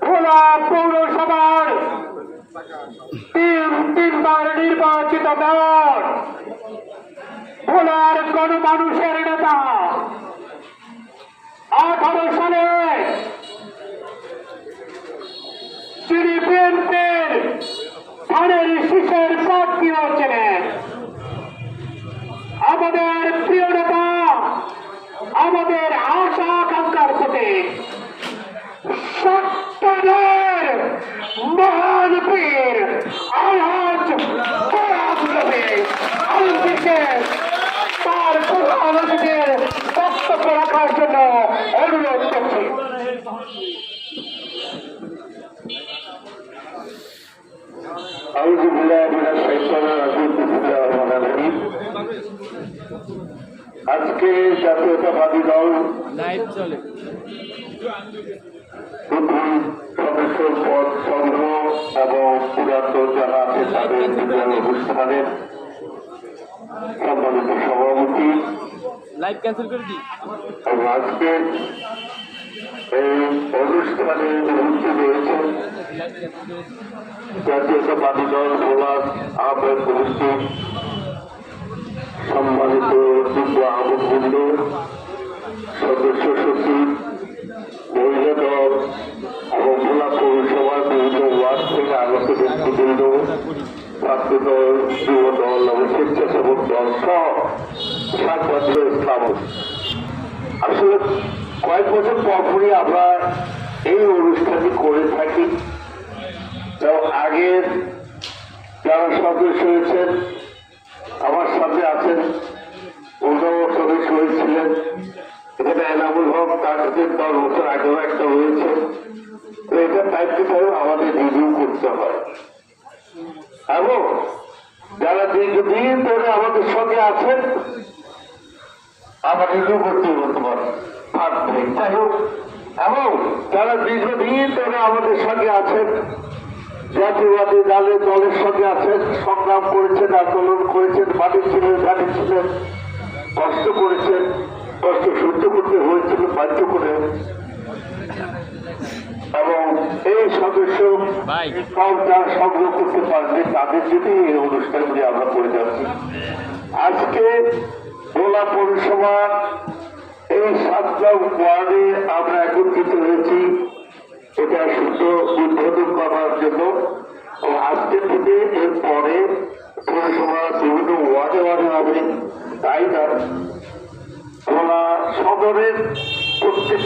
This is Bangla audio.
ভোলা পৌরসভার তিনবার নির্বাচিত মেয়র, ভোলার গণমানুষের নেতা, 18 সালে তিনি বিএনপির ধানের শীষের প্রার্থী হয়েছিলেন। আমাদের প্রিয় নেতা, আমাদের আশা আকাঙ্ক্ষার প্রতীক, সত্যের মহান বীর আলহাজ গোলাম নবী আলমগীরকে তার প্রধান অতিথির বক্তব্য রাখার জন্য অনুরোধ করছি। আজকে জাতীয়তাবাদী দল সদস্য পদ সংগ্রহ এবং পুরাতন যারা আছে তাদের অনুষ্ঠানের সম্মানিত সভাপতি এবং আজকে এই অনুষ্ঠানে উপস্থিত রয়েছেন জাতীয়তাবাদী দল ভোলার আহ্বায়ক কমিটি সম্মানিত যুব আহ্বায়কবৃন্দ, সদস্য সচিব, মহিলা দল এবং ভোলা পৌরসভার বিভিন্ন ওয়ার্ড থেকে আগত ব্যক্তিবৃন্দ, ছাত্র দল, যুব দল এবং স্বেচ্ছাসেবক দল সহ সাংবাদিক ইসলাম। আসলে কয়েক বছর পরপরই আমরা এই অনুষ্ঠানটি করে থাকি। আগের যারা সদস্য হয়েছেন আমার সাথে আছেন, অন্যান্য সদস্য হয়েছিলেন। এখানে এনামুল হক তার সাথে 10 বছর আগেও একটা হয়েছে। এটা দায়িত্বটাও আমাদের রিভিউ করতে হয় এবং যারা দীর্ঘদিন ধরে আমাদের সঙ্গে আছেন আমার রিভিউ করতে হতে পারে যাই হোক, এবং যারা দীর্ঘদিন ধরে আমাদের সঙ্গে আছেন, জাতীয়বাদী দলের সঙ্গে আছেন, সংগ্রাম করেছেন, আন্দোলন করেছেন, মাঠে ছিলেন, ঘাটে ছিলেন, কষ্ট করেছেন, কষ্ট সহ্য করতে হয়েছিল বাধ্য করে, এবং এই সদস্য যারা সংগ্রহ করতে পারবে তাদের জন্যই এই অনুষ্ঠানগুলি আমরা করে যাচ্ছি। আজকে ভোলা পৌরসভার এই 7টা ওয়ার্ডে আমরা একত্রিত হয়েছি এটা শুদ্ধ উদ্বোধন করার জন্য। আজকে থেকে এর পরে পৌরসভা বিভিন্ন ওয়ার্ডে ওয়ার্ডে হবে, তাই না ভোলা সদরের প্রত্যেক